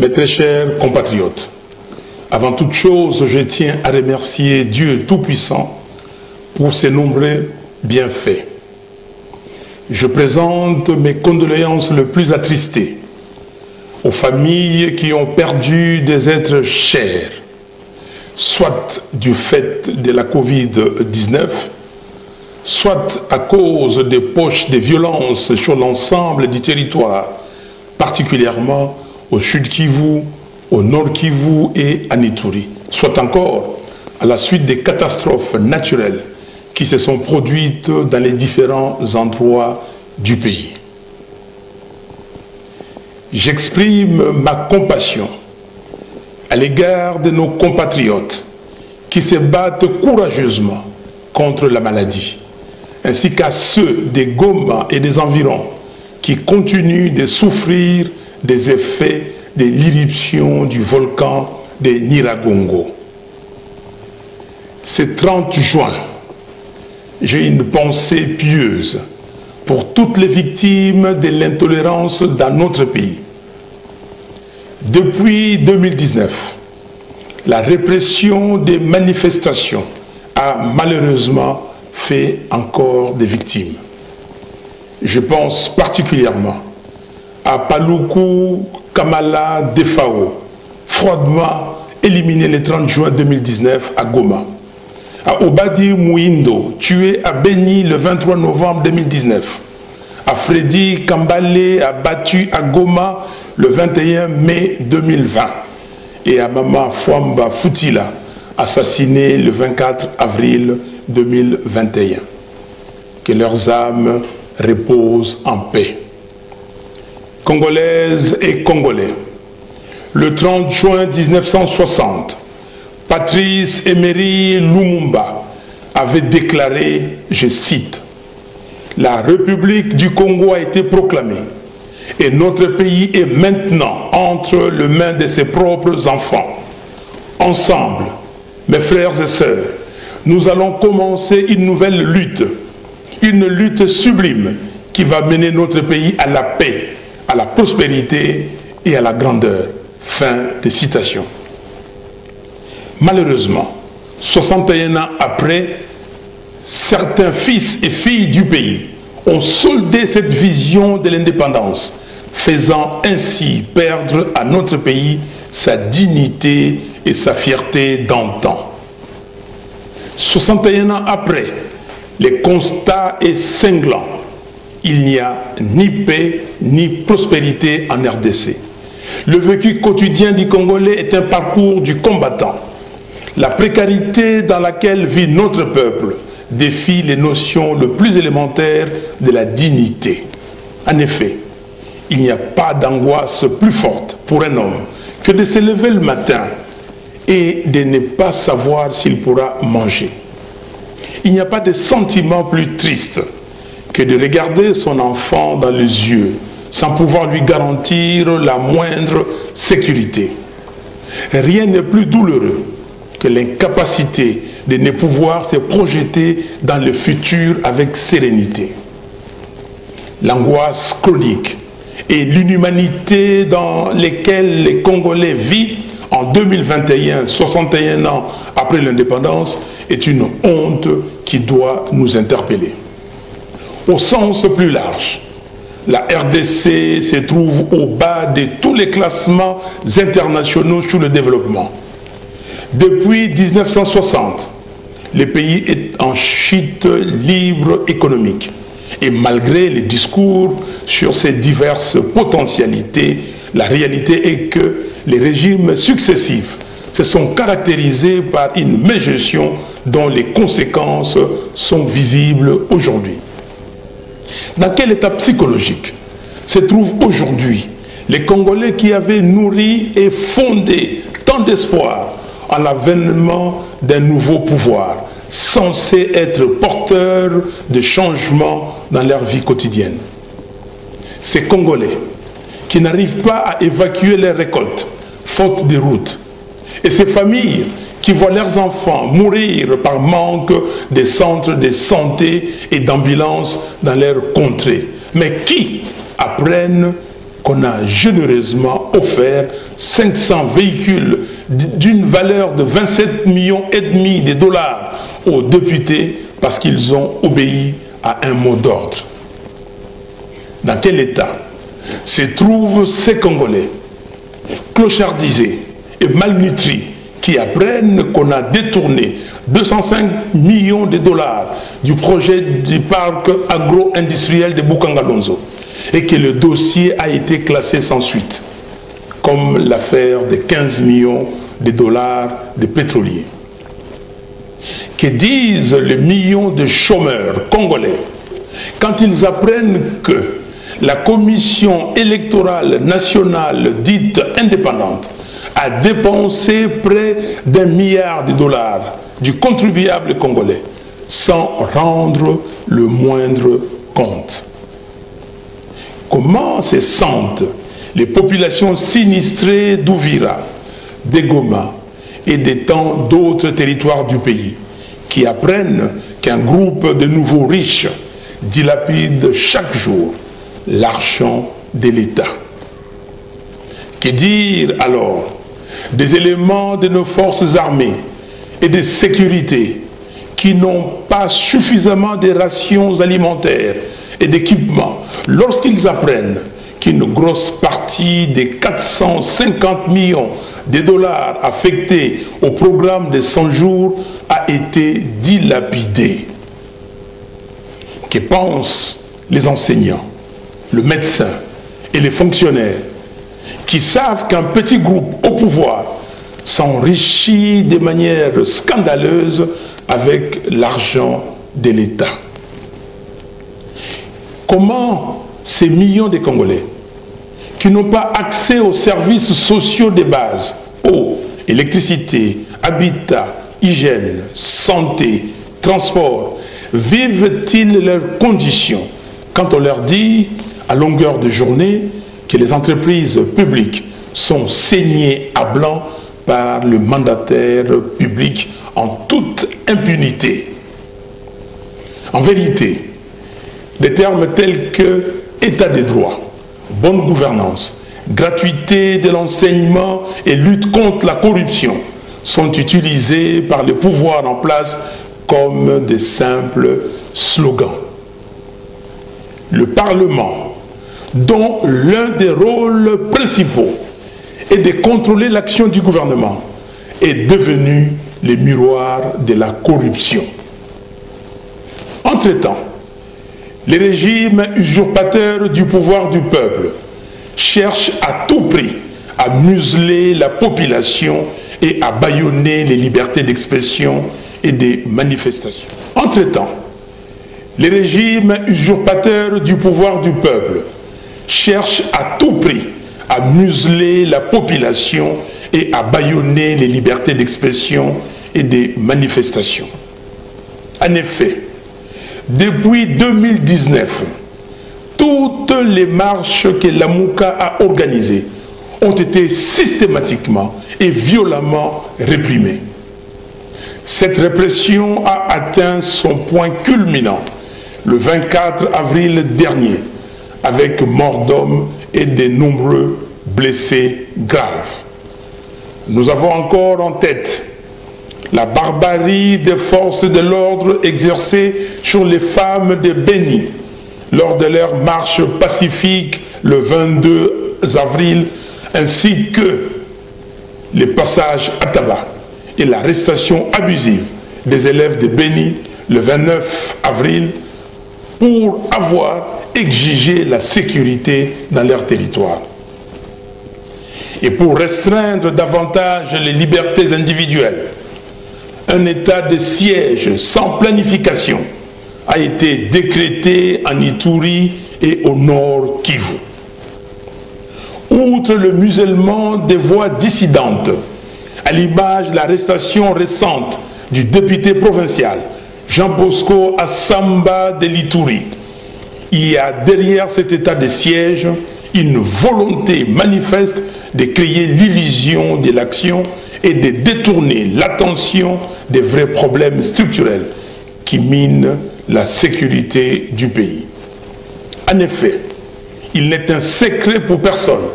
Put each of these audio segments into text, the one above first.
Mes très chers compatriotes, avant toute chose, je tiens à remercier Dieu Tout-Puissant pour ses nombreux bienfaits. Je présente mes condoléances les plus attristées aux familles qui ont perdu des êtres chers, soit du fait de la Covid-19, soit à cause des poches de violence sur l'ensemble du territoire, particulièrement au Sud Kivu, au Nord Kivu et à Ituri, soit encore à la suite des catastrophes naturelles qui se sont produites dans les différents endroits du pays. J'exprime ma compassion à l'égard de nos compatriotes qui se battent courageusement contre la maladie, ainsi qu'à ceux des Goma et des environs qui continuent de souffrir des effets de l'éruption du volcan de Nyiragongo. Ce 30 juin, j'ai une pensée pieuse pour toutes les victimes de l'intolérance dans notre pays. Depuis 2019, la répression des manifestations a malheureusement fait encore des victimes. Je pense particulièrement à Paluku Kamala Defao, froidement éliminé le 30 juin 2019 à Goma. À Obadi Mouindo, tué à Beni le 23 novembre 2019. À Freddy Kambale, abattu à Goma le 21 mai 2020. Et à Mama Fwamba Futila, assassiné le 24 avril 2021. Que leurs âmes reposent en paix. Congolaises et Congolais, le 30 juin 1960, Patrice Emery Lumumba avait déclaré, je cite, « La République du Congo a été proclamée et notre pays est maintenant entre les mains de ses propres enfants. Ensemble, mes frères et sœurs, nous allons commencer une nouvelle lutte sublime qui va mener notre pays à la paix, à la prospérité et à la grandeur. » Fin de citation. Malheureusement, 61 ans après, certains fils et filles du pays ont soldé cette vision de l'indépendance, faisant ainsi perdre à notre pays sa dignité et sa fierté d'antan. 61 ans après, le constat est cinglant. Il n'y a ni paix ni prospérité en RDC. Le vécu quotidien du Congolais est un parcours du combattant. La précarité dans laquelle vit notre peuple défie les notions les plus élémentaires de la dignité. En effet, il n'y a pas d'angoisse plus forte pour un homme que de se lever le matin et de ne pas savoir s'il pourra manger. Il n'y a pas de sentiment plus triste que de regarder son enfant dans les yeux sans pouvoir lui garantir la moindre sécurité. Rien n'est plus douloureux que l'incapacité de ne pouvoir se projeter dans le futur avec sérénité. L'angoisse chronique et l'inhumanité dans lesquelles les Congolais vivent en 2021, 61 ans après l'indépendance, est une honte qui doit nous interpeller. Au sens plus large, la RDC se trouve au bas de tous les classements internationaux sur le développement. Depuis 1960, le pays est en chute libre économique. Et malgré les discours sur ses diverses potentialités, la réalité est que les régimes successifs se sont caractérisés par une mégestion dont les conséquences sont visibles aujourd'hui. Dans quel état psychologique se trouvent aujourd'hui les Congolais qui avaient nourri et fondé tant d'espoir en l'avènement d'un nouveau pouvoir, censé être porteur de changements dans leur vie quotidienne? Ces Congolais qui n'arrivent pas à évacuer leurs récoltes, faute de route, et ces familles qui voient leurs enfants mourir par manque de centres de santé et d'ambulances dans leur contrée, mais qui apprennent qu'on a généreusement offert 500 véhicules d'une valeur de 27,5 millions de dollars aux députés parce qu'ils ont obéi à un mot d'ordre. Dans quel état se trouvent ces Congolais clochardisés et malnutris qui apprennent qu'on a détourné 205 millions de dollars du projet du parc agro-industriel de Bukangalonzo et que le dossier a été classé sans suite, comme l'affaire des 15 millions de dollars de pétroliers? Que disent les millions de chômeurs congolais quand ils apprennent que la Commission électorale nationale dite indépendante a dépensé près d'1 milliard de dollars du contribuable congolais sans rendre le moindre compte? Comment se sentent les populations sinistrées d'Ouvira, de Goma et de tant d'autres territoires du pays qui apprennent qu'un groupe de nouveaux riches dilapide chaque jour l'argent de l'État? Que dire alors des éléments de nos forces armées et de sécurité qui n'ont pas suffisamment de rations alimentaires et d'équipements lorsqu'ils apprennent qu'une grosse partie des 450 millions de dollars affectés au programme de 100 jours a été dilapidée? Que pensent les enseignants, le médecin et les fonctionnaires qui savent qu'un petit groupe au pouvoir s'enrichit de manière scandaleuse avec l'argent de l'État? Comment ces millions de Congolais qui n'ont pas accès aux services sociaux de base, eau, électricité, habitat, hygiène, santé, transport, vivent-ils leurs conditions quand on leur dit à longueur de journée que les entreprises publiques sont saignées à blanc par le mandataire public en toute impunité? En vérité, des termes tels que état de droit, bonne gouvernance, gratuité de l'enseignement et lutte contre la corruption sont utilisés par le pouvoir en place comme de simples slogans. Le Parlement, dont l'un des rôles principaux est de contrôler l'action du gouvernement, est devenu le miroir de la corruption. Entre-temps, les régimes usurpateurs du pouvoir du peuple cherchent à tout prix à museler la population et à bâillonner les libertés d'expression et des manifestations. Entre-temps, les régimes usurpateurs du pouvoir du peuple cherchent à tout prix à museler la population et à bâillonner les libertés d'expression et des manifestations. En effet, depuis 2019, toutes les marches que Lamuka a organisées ont été systématiquement et violemment réprimées. Cette répression a atteint son point culminant le 24 avril dernier, avec mort d'hommes et de nombreux blessés graves. Nous avons encore en tête la barbarie des forces de l'ordre exercée sur les femmes de Béni lors de leur marche pacifique le 22 avril, ainsi que les passages à tabac et l'arrestation abusive des élèves de Béni le 29 avril pour avoir exigé la sécurité dans leur territoire. Et pour restreindre davantage les libertés individuelles, un état de siège sans planification a été décrété en Ituri et au nord Kivu. Outre le musellement des voix dissidentes, à l'image de l'arrestation récente du député provincial Jean Bosco Assamba de l'Ituri, il y a derrière cet état de siège une volonté manifeste de créer l'illusion de l'action et de détourner l'attention des vrais problèmes structurels qui minent la sécurité du pays. En effet, il n'est un secret pour personne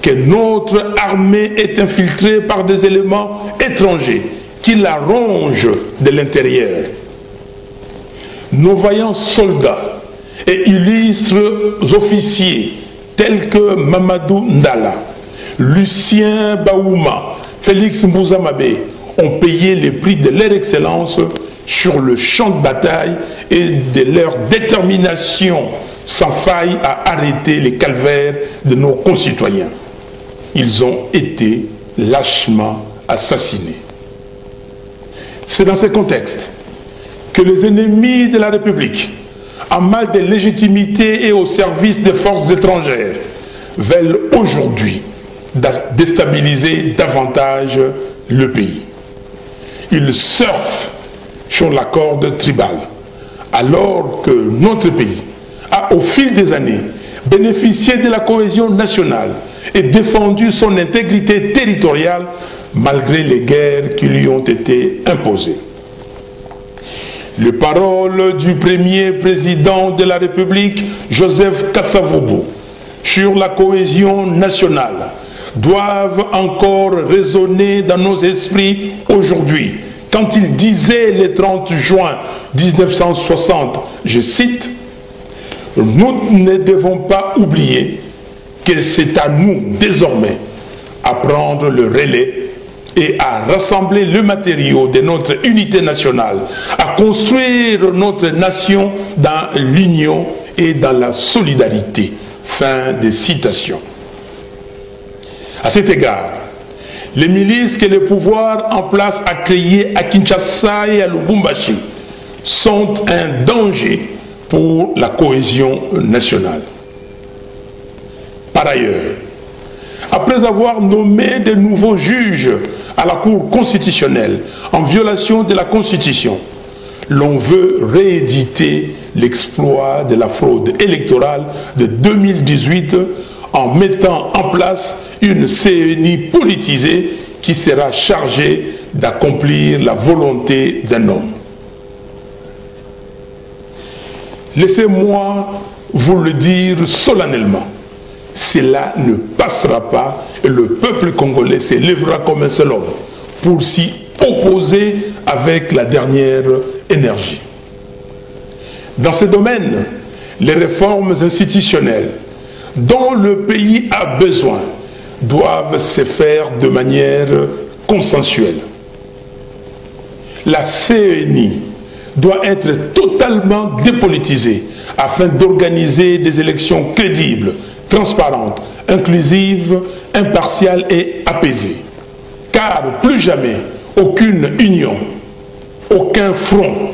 que notre armée est infiltrée par des éléments étrangers qui la rongent de l'intérieur. Nos vaillants soldats et illustres officiers tels que Mamadou Ndala, Lucien Baouma, Félix Mbouza-Mabé ont payé les prix de leur excellence sur le champ de bataille et de leur détermination sans faille à arrêter les calvaires de nos concitoyens. Ils ont été lâchement assassinés. C'est dans ce contexte que les ennemis de la République, en mal de légitimité et au service des forces étrangères, veulent aujourd'hui déstabiliser davantage le pays. Ils surfent sur la corde tribale, alors que notre pays a, au fil des années, bénéficié de la cohésion nationale et défendu son intégrité territoriale malgré les guerres qui lui ont été imposées. Les paroles du premier président de la République, Joseph Kasavubu, sur la cohésion nationale doivent encore résonner dans nos esprits aujourd'hui, quand il disait le 30 juin 1960, je cite, « Nous ne devons pas oublier que c'est à nous désormais à prendre le relais et à rassembler le matériau de notre unité nationale, à construire notre nation dans l'union et dans la solidarité. » Fin de citation. À cet égard, les milices que le pouvoir en place a créées à Kinshasa et à Lubumbashi sont un danger pour la cohésion nationale. Par ailleurs, après avoir nommé de nouveaux juges à la Cour constitutionnelle en violation de la Constitution, l'on veut rééditer l'exploit de la fraude électorale de 2018 en mettant en place une CENI politisée qui sera chargée d'accomplir la volonté d'un homme. Laissez-moi vous le dire solennellement, cela ne passera pas et le peuple congolais s'élèvera comme un seul homme pour s'y opposer avec la dernière énergie. Dans ce domaine, les réformes institutionnelles dont le pays a besoin doivent se faire de manière consensuelle. La CENI doit être totalement dépolitisée afin d'organiser des élections crédibles, transparentes, inclusives, impartiales et apaisées. Car plus jamais aucune union, aucun front,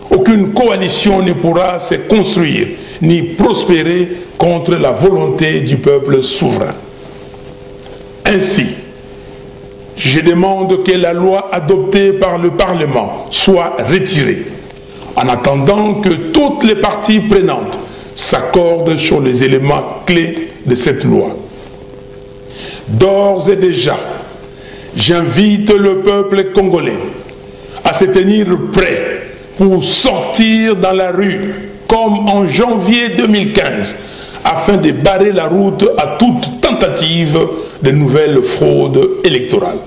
aucune coalition ne pourra se construire ni prospérer contre la volonté du peuple souverain. Ainsi, je demande que la loi adoptée par le Parlement soit retirée, en attendant que toutes les parties prenantes s'accordent sur les éléments clés de cette loi. D'ores et déjà, j'invite le peuple congolais à se tenir prêt pour sortir dans la rue comme en janvier 2015 afin de barrer la route à toute tentative de nouvelles fraudes électorales.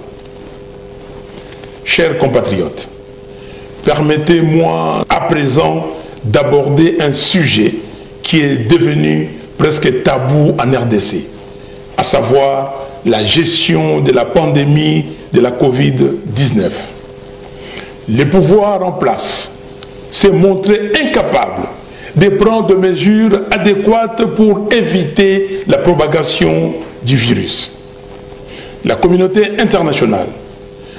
Chers compatriotes, permettez-moi à présent d'aborder un sujet qui est devenu presque tabou en RDC, à savoir la gestion de la pandémie de la Covid-19. Le pouvoir en place s'est montré incapable de prendre des mesures adéquates pour éviter la propagation du virus. La communauté internationale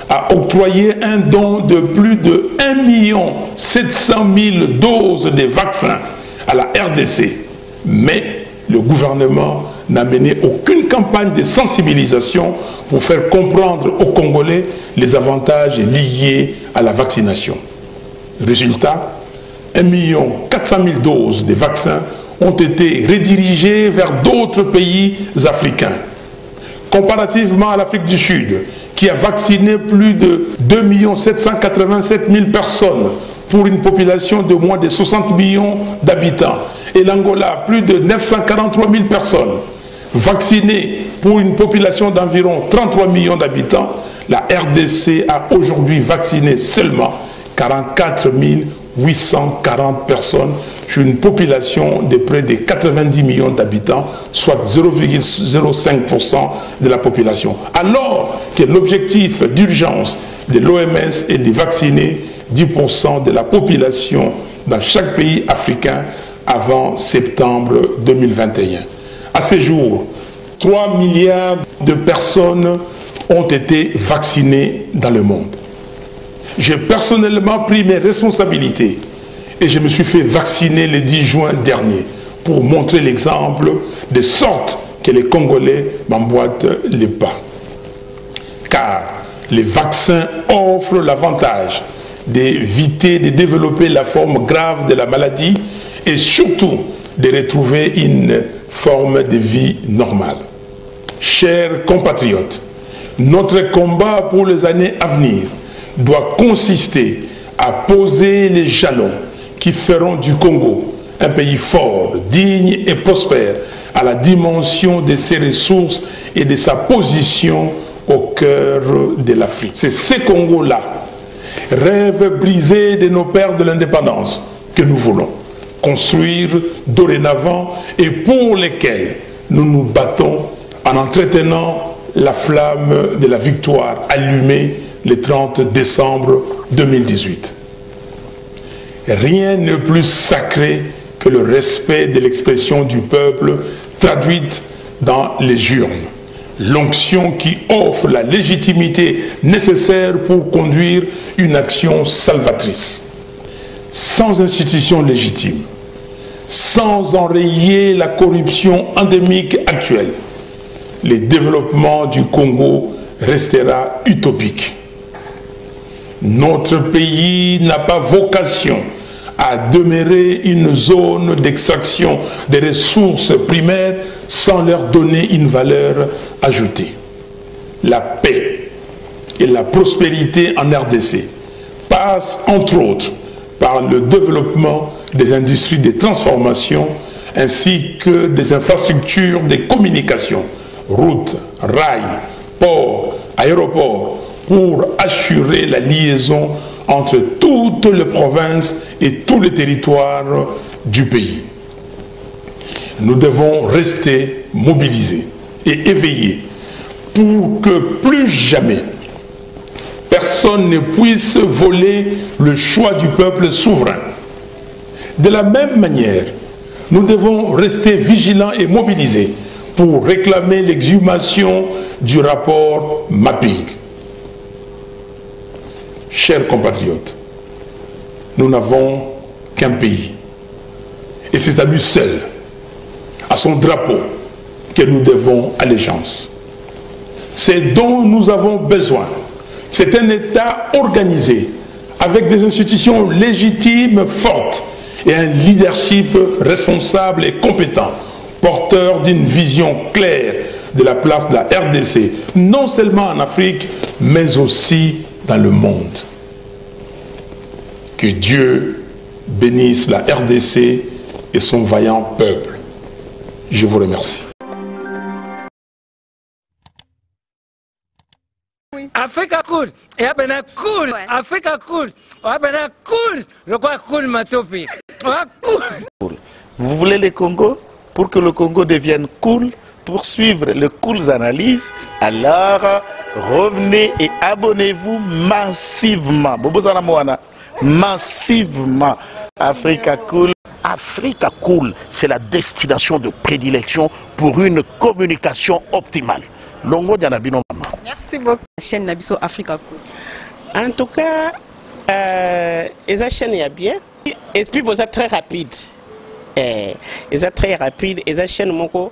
a octroyé un don de plus de 1 700 000 doses de vaccins à la RDC, mais le gouvernement n'a mené aucune campagne de sensibilisation pour faire comprendre aux Congolais les avantages liés à la vaccination. Résultat, 1 400 000 doses de vaccins ont été redirigées vers d'autres pays africains. Comparativement à l'Afrique du Sud, qui a vacciné plus de 2 787 000 personnes pour une population de moins de 60 millions d'habitants, et l'Angola, plus de 943 000 personnes vaccinées pour une population d'environ 33 millions d'habitants, la RDC a aujourd'hui vacciné seulement 44 840 personnes sur une population de près de 90 millions d'habitants, soit 0,05% de la population. Alors que l'objectif d'urgence de l'OMS est de vacciner 10% de la population dans chaque pays africain avant septembre 2021. À ce jour, 3 milliards de personnes ont été vaccinées dans le monde. J'ai personnellement pris mes responsabilités et je me suis fait vacciner le 10 juin dernier pour montrer l'exemple de sorte que les Congolais m'emboîtent les pas. Car les vaccins offrent l'avantage d'éviter de développer la forme grave de la maladie et surtout de retrouver une forme de vie normale. Chers compatriotes, notre combat pour les années à venir doit consister à poser les jalons qui feront du Congo un pays fort, digne et prospère à la dimension de ses ressources et de sa position au cœur de l'Afrique. C'est ce Congo-là, rêve brisé de nos pères de l'indépendance, que nous voulons construire dorénavant et pour lesquels nous nous battons en entretenant la flamme de la victoire allumée le 30 décembre 2018. Rien n'est plus sacré que le respect de l'expression du peuple traduite dans les urnes. L'onction qui offre la légitimité nécessaire pour conduire une action salvatrice. Sans institution légitime, sans enrayer la corruption endémique actuelle, le développement du Congo restera utopique. Notre pays n'a pas vocation à demeurer une zone d'extraction des ressources primaires sans leur donner une valeur ajoutée. La paix et la prospérité en RDC passent entre autres par le développement des industries de transformation ainsi que des infrastructures de communication, routes, rails, ports, aéroports, pour assurer la liaison entre toutes les provinces et tous les territoires du pays. Nous devons rester mobilisés et éveillés pour que plus jamais personne ne puisse voler le choix du peuple souverain. De la même manière, nous devons rester vigilants et mobilisés pour réclamer l'exhumation du rapport Mapping. Chers compatriotes, nous n'avons qu'un pays. Et c'est à lui seul, à son drapeau, que nous devons allégeance. C'est dont nous avons besoin. C'est un État organisé, avec des institutions légitimes fortes et un leadership responsable et compétent, porteur d'une vision claire de la place de la RDC, non seulement en Afrique, mais aussi dans le monde. Que Dieu bénisse la RDC et son vaillant peuple. Je vous remercie. Africa cool, et abena cool, Africa cool, abena cool, le quoi cool matopi, cool. Vous voulez le Congo? Pour que le Congo devienne cool, pour suivre les cool analyses, alors revenez et abonnez-vous massivement. Bobozana Moana, massivement. Africa Cool. Africa Cool, c'est la destination de prédilection pour une communication optimale. Longo Dianabino Mama. Merci beaucoup. La chaîne Nabiso Africa Cool. En tout cas, les chaînes il y a bien. Et puis vous êtes très rapide. Ils sont très rapides. Les chaînes moko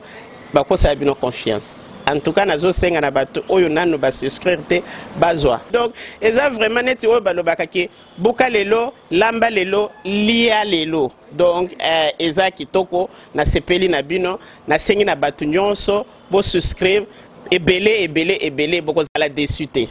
bako ça a bien confiance. En tout cas, nazo senga na bato oyo nanu ba souscrire te bazwa. Donc, ils ont vraiment net oyo balobaka ke boka lelo, lamba lelo, lia lelo. Donc, ils ont kitoko na sepeli na bino, na sengi na bato nyonso bo souscrire ebele boko za la déçu te.